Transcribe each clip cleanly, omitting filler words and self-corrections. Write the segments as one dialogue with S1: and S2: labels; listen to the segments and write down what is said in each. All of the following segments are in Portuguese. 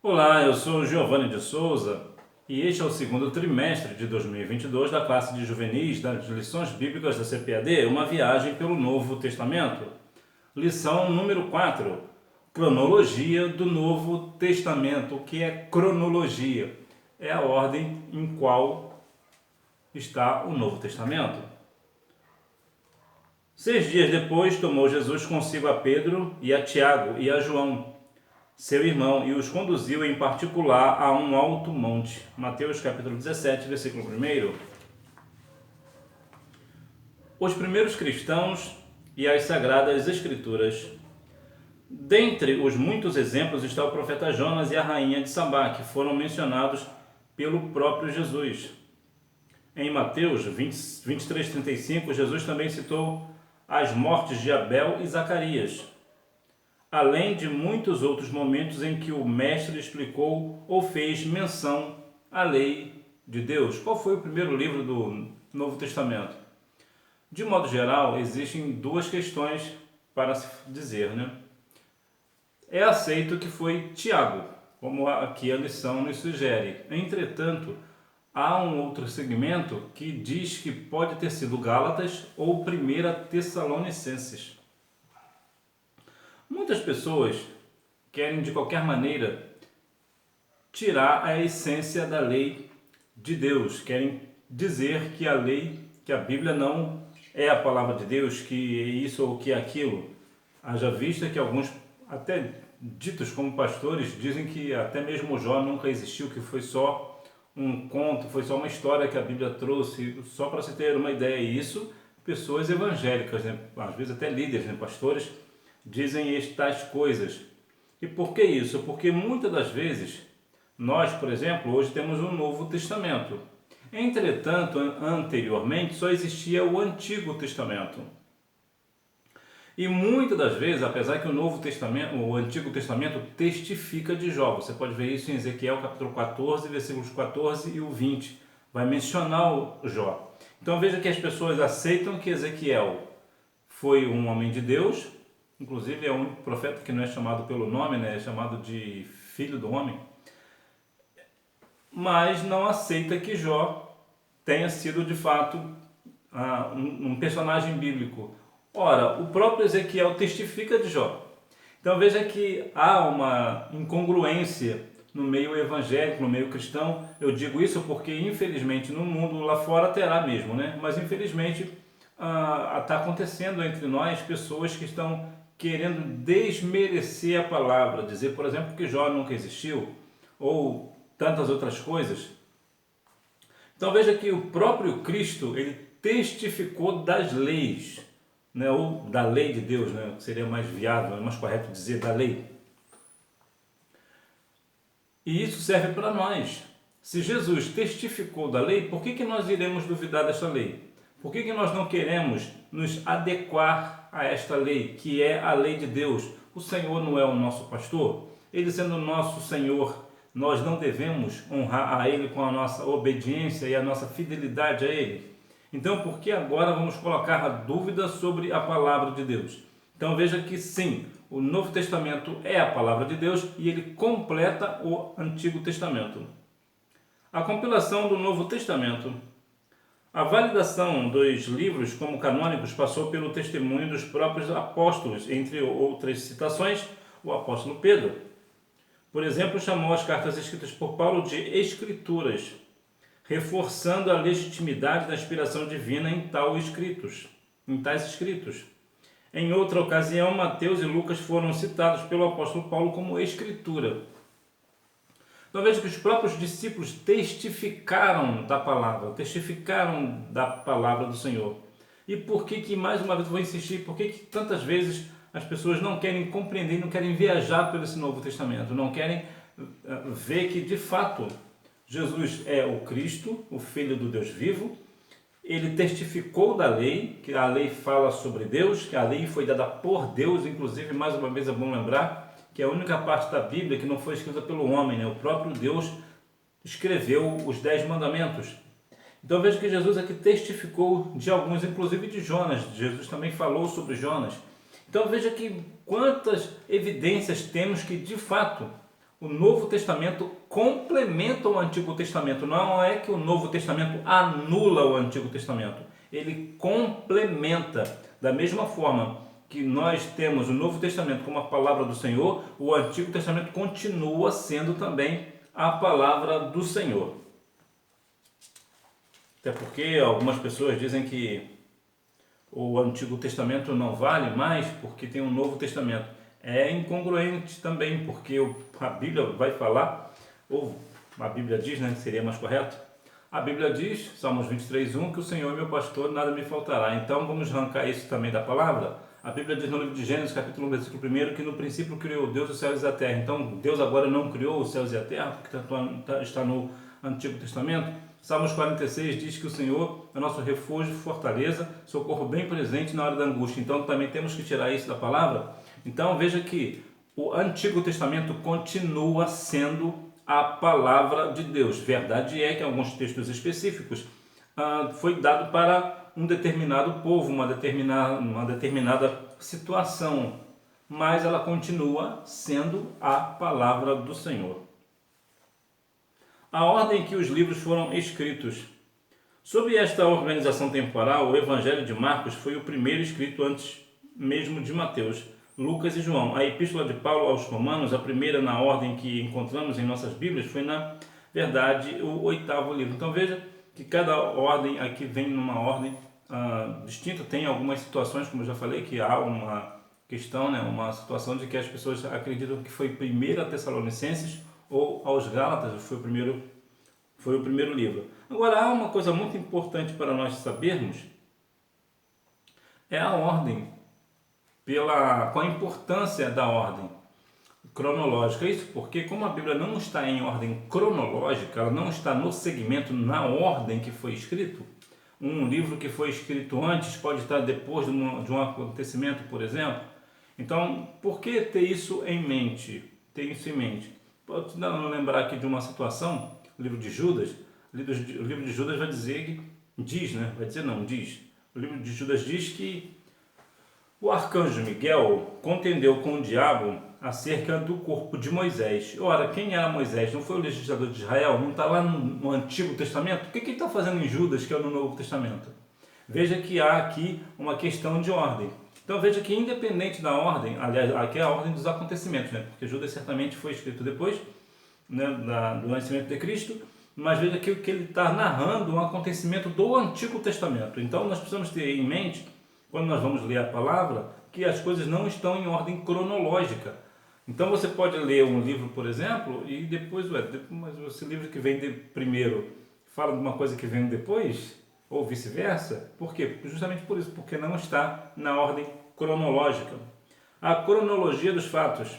S1: Olá, eu sou Giovanni de Souza e este é o segundo trimestre de 2022 da classe de juvenis das lições bíblicas da CPAD, uma viagem pelo Novo Testamento. Lição número 4, cronologia do Novo Testamento. O que é cronologia? É a ordem em qual está o Novo Testamento. 6 dias depois, tomou Jesus consigo a Pedro e a Tiago e a João, seu irmão, e os conduziu em particular a um alto monte. Mateus capítulo 17, versículo 1. Os primeiros cristãos e as sagradas escrituras. Dentre os muitos exemplos está o profeta Jonas e a rainha de Sabá, que foram mencionados pelo próprio Jesus. Em Mateus 23:35, Jesus também citou as mortes de Abel e Zacarias, além de muitos outros momentos em que o mestre explicou ou fez menção à lei de Deus. Qual foi o primeiro livro do Novo Testamento? De modo geral, existem duas questões para se dizer, né? É aceito que foi Tiago, como aqui a lição nos sugere. Entretanto, há um outro segmento que diz que pode ter sido Gálatas ou 1 Tessalonicenses. Muitas pessoas querem de qualquer maneira tirar a essência da lei de Deus, querem dizer que a lei, que a Bíblia não é a palavra de Deus, que é isso ou que é aquilo. Haja vista que alguns, até ditos como pastores, dizem que até mesmo Jó nunca existiu, que foi só um conto, foi só uma história que a Bíblia trouxe, só para se ter uma ideia. E isso, pessoas evangélicas, né? Às vezes até líderes, né? Pastores, dizem estas coisas. E por que isso? Porque muitas das vezes, nós, por exemplo, hoje temos um Novo Testamento. Entretanto, anteriormente só existia o Antigo Testamento. E muitas das vezes, apesar que o Antigo Testamento testifica de Jó, você pode ver isso em Ezequiel capítulo 14, versículos 14 e o 20, vai mencionar o Jó. Então veja que as pessoas aceitam que Ezequiel foi um homem de Deus, inclusive é um profeta que não é chamado pelo nome, né? É chamado de filho do homem, mas não aceita que Jó tenha sido de fato um personagem bíblico. Ora, o próprio Ezequiel testifica de Jó. Então veja que há uma incongruência no meio evangélico, no meio cristão. Eu digo isso porque infelizmente no mundo lá fora terá mesmo, né? Mas infelizmente está acontecendo entre nós pessoas que estão querendo desmerecer a palavra, dizer, por exemplo, que Jó nunca existiu, ou tantas outras coisas. Então veja que o próprio Cristo, ele testificou das leis, né? Ou da lei de Deus, né? Seria mais viável, mais correto dizer da lei. E isso serve para nós. Se Jesus testificou da lei, por que nós iremos duvidar desta lei? Por que nós não queremos nos adequar a esta lei, que é a lei de Deus? O Senhor não é o nosso pastor? Ele sendo o nosso Senhor, nós não devemos honrar a Ele com a nossa obediência e a nossa fidelidade a Ele? Então, por que agora vamos colocar a dúvida sobre a palavra de Deus? Então veja que sim, o Novo Testamento é a palavra de Deus e ele completa o Antigo Testamento. A compilação do Novo Testamento. A validação dos livros como canônicos passou pelo testemunho dos próprios apóstolos, entre outras citações, o apóstolo Pedro, por exemplo, chamou as cartas escritas por Paulo de escrituras, reforçando a legitimidade da inspiração divina em tais escritos. Em outra ocasião, Mateus e Lucas foram citados pelo apóstolo Paulo como escritura. Então veja que os próprios discípulos testificaram da palavra do Senhor. E por que mais uma vez vou insistir, por que tantas vezes as pessoas não querem compreender, não querem viajar pelo esse Novo Testamento, não querem ver que de fato Jesus é o Cristo, o Filho do Deus vivo. Ele testificou da lei, que a lei fala sobre Deus, que a lei foi dada por Deus, inclusive, mais uma vez é bom lembrar, que é a única parte da Bíblia que não foi escrita pelo homem, né? O próprio Deus escreveu os 10 mandamentos. Então veja que Jesus aqui testificou de alguns, inclusive de Jonas. Jesus também falou sobre Jonas. Então veja que quantas evidências temos que de fato o Novo Testamento complementa o Antigo Testamento. Não é que o Novo Testamento anula o Antigo Testamento. Ele complementa. Da mesma forma que nós temos o Novo Testamento como a palavra do Senhor, o Antigo Testamento continua sendo também a palavra do Senhor. Até porque algumas pessoas dizem que o Antigo Testamento não vale mais porque tem um Novo Testamento. É incongruente também, porque a Bíblia vai falar, ou a Bíblia diz, né, seria mais correto, a Bíblia diz, Salmos 23:1, que o Senhor é meu pastor, nada me faltará. Então vamos arrancar isso também da palavra. A Bíblia diz no livro de Gênesis, capítulo 1, versículo 1, que no princípio criou Deus os céus e a terra. Então Deus agora não criou os céus e a terra, porque está no Antigo Testamento. Salmos 46 diz que o Senhor é nosso refúgio, fortaleza, socorro bem presente na hora da angústia. Então também temos que tirar isso da palavra. Então veja que o Antigo Testamento continua sendo a palavra de Deus. Verdade é que em alguns textos específicos foi dado para um determinado povo, uma determinada situação, mas ela continua sendo a palavra do Senhor. A ordem que os livros foram escritos. Sob esta organização temporal, o Evangelho de Marcos foi o primeiro escrito antes mesmo de Mateus, Lucas e João. A Epístola de Paulo aos Romanos, a primeira na ordem que encontramos em nossas Bíblias, foi na verdade o 8º livro. Então veja que cada ordem aqui vem numa ordem distinta. Tem algumas situações, como eu já falei, que há uma questão, né, uma situação de que as pessoas acreditam que foi 1 Tessalonicenses ou aos Gálatas, foi o primeiro livro. Agora, há uma coisa muito importante para nós sabermos, é a ordem, com a importância da ordem cronológica. Isso porque, como a Bíblia não está em ordem cronológica, ela não está no segmento, na ordem que foi escrito. Um livro que foi escrito antes pode estar depois de um acontecimento, por exemplo. Então, por que ter isso em mente? Ter isso em mente. Pode lembrar aqui de uma situação, o livro de Judas. O livro de Judas vai dizer diz. O livro de Judas diz que o arcanjo Miguel contendeu com o diabo acerca do corpo de Moisés. Ora, quem era Moisés? Não foi o legislador de Israel? Não está lá no Antigo Testamento? O que ele está fazendo em Judas, que é no Novo Testamento? Veja que há aqui uma questão de ordem. Então veja que independente da ordem, aliás, aqui é a ordem dos acontecimentos, né? Porque Judas certamente foi escrito depois, né, do nascimento de Cristo, mas veja que ele está narrando um acontecimento do Antigo Testamento. Então nós precisamos ter em mente, quando nós vamos ler a palavra, que as coisas não estão em ordem cronológica. Então você pode ler um livro, por exemplo, e depois, mas esse livro que vem primeiro fala de uma coisa que vem depois, ou vice-versa. Por quê? Justamente por isso, porque não está na ordem cronológica. A cronologia dos fatos.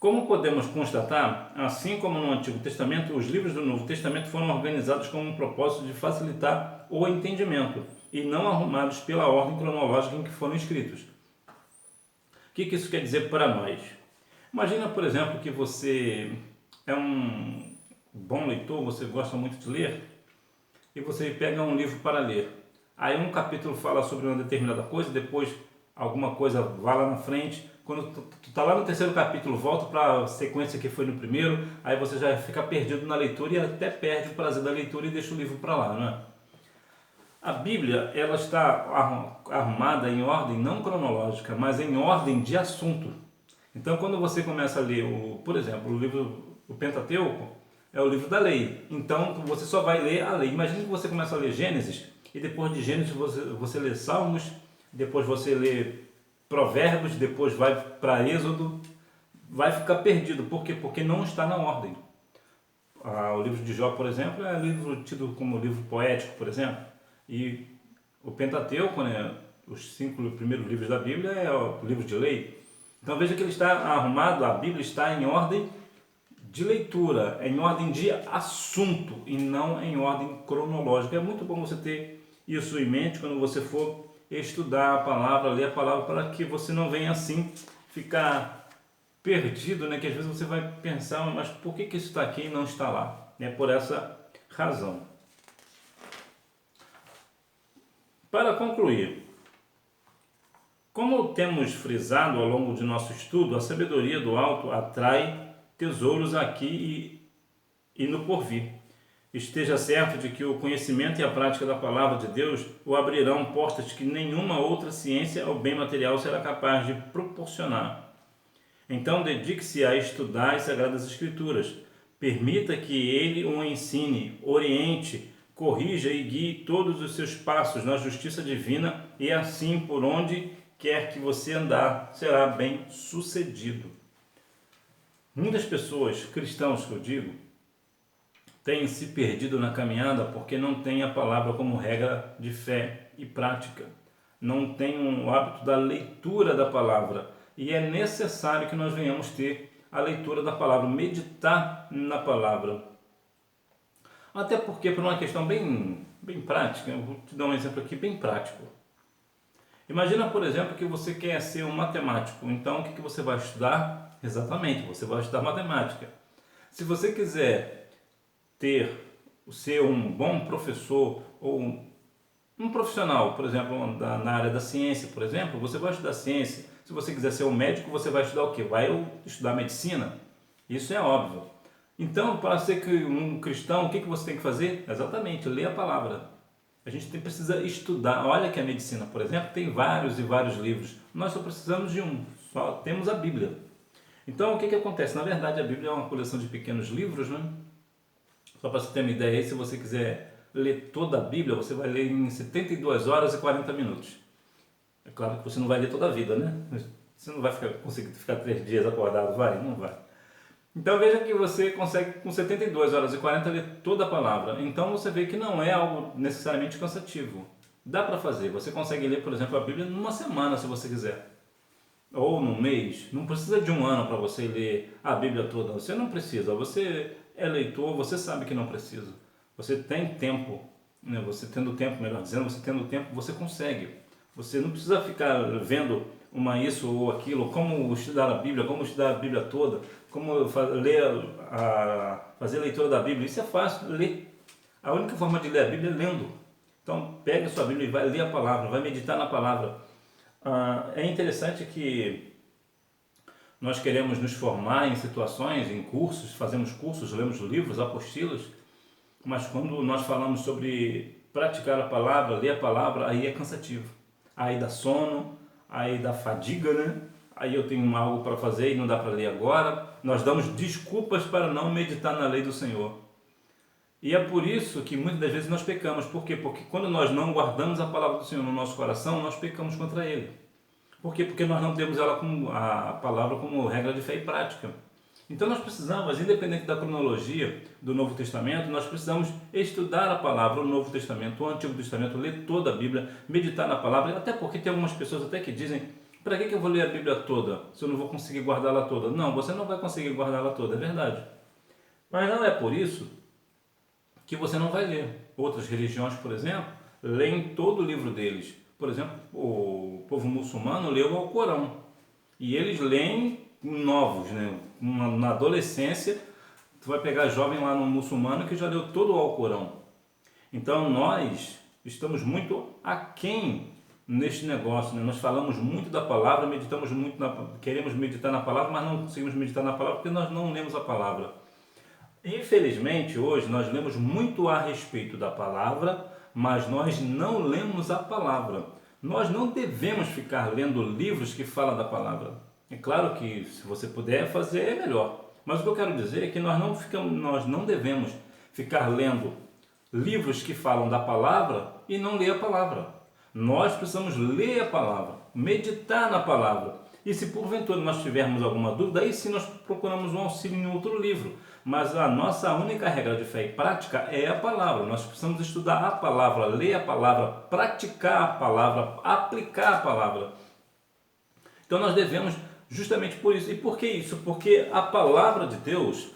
S1: Como podemos constatar, assim como no Antigo Testamento, os livros do Novo Testamento foram organizados com um propósito de facilitar o entendimento e não arrumados pela ordem cronológica em que foram escritos. O que isso quer dizer para nós? Imagina, por exemplo, que você é um bom leitor, você gosta muito de ler, e você pega um livro para ler. Aí um capítulo fala sobre uma determinada coisa, depois alguma coisa vai lá na frente. Quando tu está lá no 3º capítulo, volta para a sequência que foi no primeiro, aí você já fica perdido na leitura e até perde o prazer da leitura e deixa o livro para lá, não é? A Bíblia, ela está arrumada em ordem não cronológica, mas em ordem de assunto. Então, quando você começa a ler, por exemplo, o Pentateuco, é o livro da lei. Então, você só vai ler a lei. Imagina que você começa a ler Gênesis, e depois de Gênesis você lê Salmos, depois você lê Provérbios, depois vai para Êxodo, vai ficar perdido. Por quê? Porque não está na ordem. O livro de Jó, por exemplo, é um livro tido como livro poético, por exemplo. E o Pentateuco, né, os 5 primeiros livros da Bíblia, é o livro de lei. Então veja que ele está arrumado, a Bíblia está em ordem de leitura, em ordem de assunto e não em ordem cronológica. É muito bom você ter isso em mente quando você for estudar a palavra, ler a palavra, para que você não venha assim ficar perdido, né? Que às vezes você vai pensar, mas por que isso está aqui e não está lá? É por essa razão. Para concluir, Como temos frisado ao longo de nosso estudo, a sabedoria do alto atrai tesouros aqui e no porvir. Esteja certo de que o conhecimento e a prática da palavra de Deus o abrirão portas que nenhuma outra ciência ou bem material será capaz de proporcionar. Então dedique-se a estudar as Sagradas Escrituras. Permita que ele o ensine, oriente, corrija e guie todos os seus passos na justiça divina e assim por onde quer que você andar, será bem sucedido. Muitas pessoas, cristãos que eu digo, têm se perdido na caminhada porque não têm a palavra como regra de fé e prática. Não têm o hábito da leitura da palavra. E é necessário que nós venhamos ter a leitura da palavra, meditar na palavra. Até porque, por uma questão bem prática, eu vou te dar um exemplo aqui bem prático. Imagina, por exemplo, que você quer ser um matemático. Então, o que você vai estudar? Exatamente, você vai estudar matemática. Se você quiser ser um bom professor ou um profissional, por exemplo, na área da ciência, por exemplo, você vai estudar ciência. Se você quiser ser um médico, você vai estudar o quê? Vai estudar medicina. Isso é óbvio. Então, para ser um cristão, o que você tem que fazer? Exatamente, ler a palavra. A gente precisa estudar. Olha que a medicina, por exemplo, tem vários e vários livros. Nós só precisamos de um, só temos a Bíblia. Então, o que acontece? Na verdade, a Bíblia é uma coleção de pequenos livros, né? Só para você ter uma ideia, se você quiser ler toda a Bíblia, você vai ler em 72 horas e 40 minutos. É claro que você não vai ler toda a vida, né? Você não vai conseguir ficar 3 dias acordado, vai? Não vai. Então veja que você consegue com 72 horas e 40 ler toda a palavra. Então você vê que não é algo necessariamente cansativo. Dá para fazer. Você consegue ler, por exemplo, a Bíblia numa semana, se você quiser. Ou num mês. Não precisa de um ano para você ler a Bíblia toda. Você não precisa. Você é leitor, você sabe que não precisa. Você tem tempo, né? Você tendo tempo, melhor dizendo, você tendo tempo, você consegue. Você não precisa ficar vendo isso ou aquilo, como estudar a Bíblia, como estudar a Bíblia toda, como fazer a leitura da Bíblia. Isso é fácil, ler. A única forma de ler a Bíblia é lendo. Então, pega a sua Bíblia e vai ler a palavra, vai meditar na palavra. É interessante que nós queremos nos formar em situações, em cursos, fazemos cursos, lemos livros, apostilas, mas quando nós falamos sobre praticar a palavra, ler a palavra, aí é cansativo. Aí dá sono, aí dá fadiga, né? Aí eu tenho algo para fazer e não dá para ler agora. Nós damos desculpas para não meditar na lei do Senhor. E é por isso que muitas das vezes nós pecamos. Por quê? Porque quando nós não guardamos a palavra do Senhor no nosso coração, nós pecamos contra Ele. Por quê? Porque nós não temos a palavra como regra de fé e prática. Então nós precisamos, independente da cronologia do Novo Testamento, nós precisamos estudar a palavra, o Novo Testamento, o Antigo Testamento, ler toda a Bíblia, meditar na palavra, até porque tem algumas pessoas até que dizem, para que eu vou ler a Bíblia toda, se eu não vou conseguir guardá-la toda? Não, você não vai conseguir guardá-la toda, é verdade. Mas não é por isso que você não vai ler. Outras religiões, por exemplo, leem todo o livro deles. Por exemplo, o povo muçulmano leu o Alcorão. E eles leem novos, né? Na adolescência, tu vai pegar jovem lá no muçulmano que já leu todo o Alcorão. Então nós estamos muito aquém neste negócio, né? Nós falamos muito da palavra, meditamos muito, queremos meditar na palavra, mas não conseguimos meditar na palavra porque nós não lemos a palavra. Infelizmente hoje nós lemos muito a respeito da palavra, mas nós não lemos a palavra. Nós não devemos ficar lendo livros que falam da palavra. É claro que se você puder fazer é melhor. Mas o que eu quero dizer é que nós não devemos ficar lendo livros que falam da palavra e não ler a palavra. Nós precisamos ler a palavra, meditar na palavra. E se porventura nós tivermos alguma dúvida, aí sim nós procuramos um auxílio em outro livro. Mas a nossa única regra de fé e prática é a palavra. Nós precisamos estudar a palavra, ler a palavra, praticar a palavra, aplicar a palavra. Então nós devemos justamente por isso. E por que isso? Porque a palavra de Deus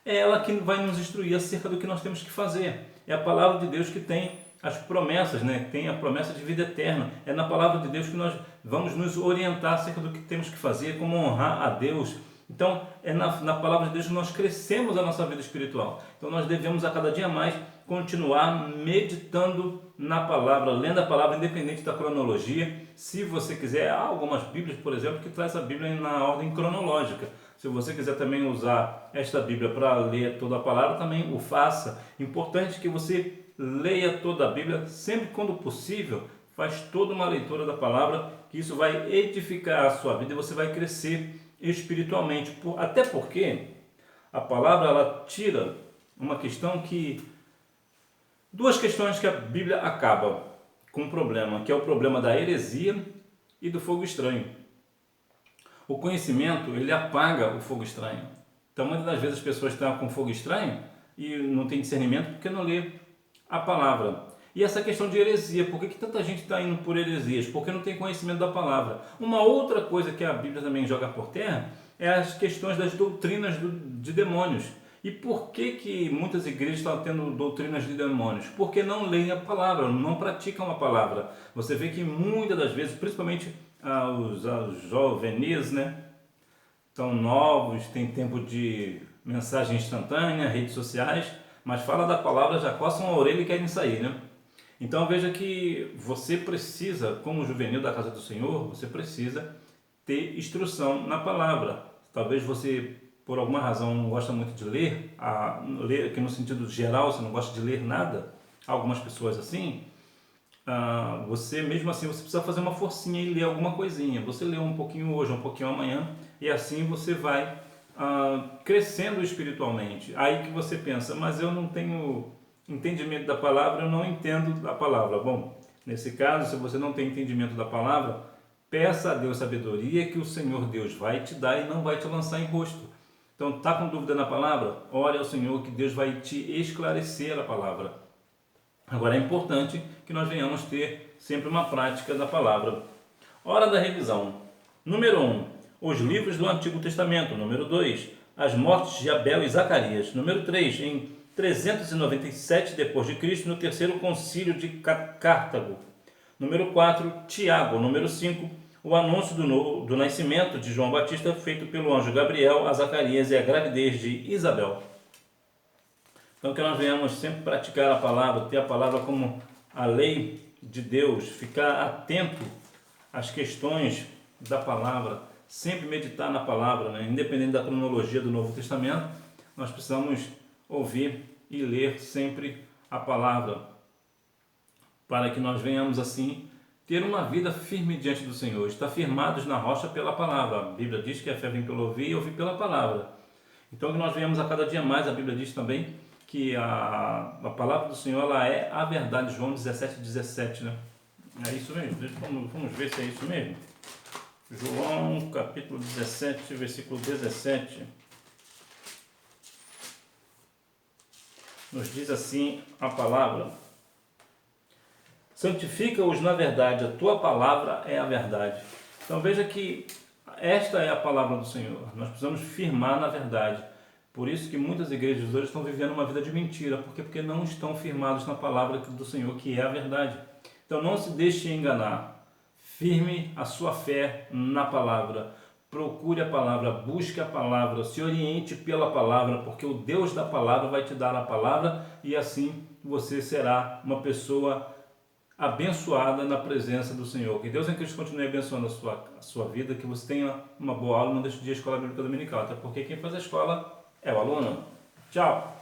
S1: é ela que vai nos instruir acerca do que nós temos que fazer. É a palavra de Deus que tem as promessas, né? Tem a promessa de vida eterna. É na palavra de Deus que nós vamos nos orientar acerca do que temos que fazer, como honrar a Deus. Então, é na palavra de Deus que nós crescemos a nossa vida espiritual. Então, nós devemos a cada dia mais continuar meditando na palavra, lendo a palavra independente da cronologia. Se você quiser, há algumas Bíblias, por exemplo, que traz a Bíblia na ordem cronológica. Se você quiser também usar esta Bíblia para ler toda a palavra, também o faça. Importante que você leia toda a Bíblia, sempre quando possível, faz toda uma leitura da palavra, que isso vai edificar a sua vida e você vai crescer espiritualmente. Até porque a palavra ela tira uma questão duas questões que a Bíblia acaba com um problema, que é o problema da heresia e do fogo estranho. O conhecimento, ele apaga o fogo estranho. Então, muitas das vezes as pessoas estão com fogo estranho e não tem discernimento porque não lê a palavra. E essa questão de heresia, por que tanta gente está indo por heresias? Porque não tem conhecimento da palavra. Uma outra coisa que a Bíblia também joga por terra é as questões das doutrinas de demônios. E por que muitas igrejas estão tendo doutrinas de demônios? Porque não leem a palavra, não praticam a palavra. Você vê que muitas das vezes, principalmente os juvenis, né? Estão novos, tem tempo de mensagem instantânea, redes sociais, mas fala da palavra, já coçam a orelha e querem sair, né? Então veja que você precisa, como juvenil da casa do Senhor, você precisa ter instrução na palavra. Talvez você, por alguma razão, não gosta muito de ler, ler aqui no sentido geral, você não gosta de ler nada, algumas pessoas assim, você mesmo assim, você precisa fazer uma forcinha e ler alguma coisinha. Você lê um pouquinho hoje, um pouquinho amanhã, e assim você vai crescendo espiritualmente. Aí que você pensa, mas eu não tenho entendimento da palavra, eu não entendo da palavra. Bom, nesse caso, se você não tem entendimento da palavra, peça a Deus sabedoria que o Senhor Deus vai te dar e não vai te lançar em rosto. Então, está com dúvida na palavra? Ore ao Senhor que Deus vai te esclarecer a palavra. Agora, é importante que nós venhamos ter sempre uma prática da palavra. Hora da revisão. Número 1. Os livros do Antigo Testamento. Número 2. As mortes de Abel e Zacarias. Número 3. Em 397 d.C., no terceiro concílio de Cartago. Número 4, Tiago. Número 5, o anúncio do nascimento de João Batista feito pelo anjo Gabriel a Zacarias e a gravidez de Isabel. Então que nós venhamos sempre praticar a palavra, ter a palavra como a lei de Deus, ficar atento às questões da palavra, sempre meditar na palavra, né? Independente da cronologia do Novo Testamento, nós precisamos ouvir e ler sempre a palavra, para que nós venhamos assim ter uma vida firme diante do Senhor, estar firmados na rocha pela palavra. A Bíblia diz que a fé vem pelo ouvir e ouvir pela palavra. Então que nós venhamos a cada dia mais, a Bíblia diz também que a palavra do Senhor ela é a verdade, João 17:17, né? É isso mesmo? Vamos ver se é isso mesmo. João capítulo 17, versículo 17. Nos diz assim a palavra: santifica-os na verdade, a tua palavra é a verdade. Então veja que esta é a palavra do Senhor, nós precisamos firmar na verdade. Por isso que muitas igrejas hoje estão vivendo uma vida de mentira, porque não estão firmados na palavra do Senhor, que é a verdade. Então não se deixe enganar, firme a sua fé na palavra. Procure a palavra, busque a palavra, se oriente pela palavra, porque o Deus da palavra vai te dar a palavra e assim você será uma pessoa abençoada na presença do Senhor. Que Deus em Cristo continue abençoando a sua vida, que você tenha uma boa aula, não deixe de ir à Escola Bíblica Dominical, até porque quem faz a escola é o aluno. Tchau!